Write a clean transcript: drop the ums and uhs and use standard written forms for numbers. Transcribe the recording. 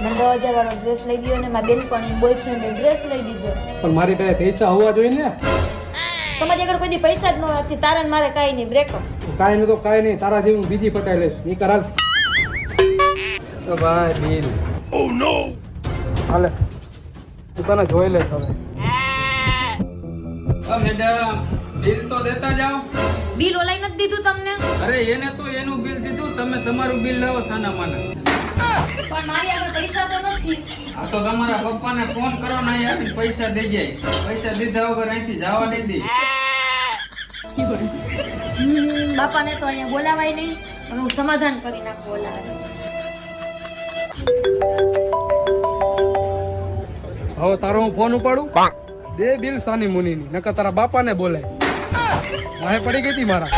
મને 10,000 વાળો ડ્રેસ લઈ દીધો ને મારા બેનપણી બોયફ્રેન્ડે ડ્રેસ લઈ દીધો. પણ મારી પાસે પૈસા હોવા જોઈએ ને. તમારી આગળ કોઈ દી પૈસા જ ન નથી. તારા ને મારે કાંઈ નહીં. બ્રેકઅપ. કાંઈ નહીં તો કાંઈ નહીં, તારા જેવું બીજી પટાઈ લઈશ. ઈ કરાલ તો ભાઈ બિલ. ઓ નો હાલે તું તને જોઈ લે હવે. મેડમ બિલ તો દેતા જાઓ. બિલ ઓલાઈ નથી દીધું તમને? અરે એને તો એનું બિલ દીધું, તમે તમારું બિલ લાવો સાના માના. પણ મારી આગળ પૈસા તો નથી. આ તો તમારા પપ્પાને ફોન કરો ને અહીં આવીને પૈસા દઈ જાય. પૈસા દીધા વગર અહીંથી જવા નહીં દે. બાપાને તો અહીંયા બોલાવાય નહીં. હવે હું સમાધાન કરી નાખું બોલાવે. હવે તારો હું ફોન ઉપાડું દે બિલ સાની મુનીની, નકર તારા બાપાને બોલાય. વાહે પડી ગઈ હતી મારા.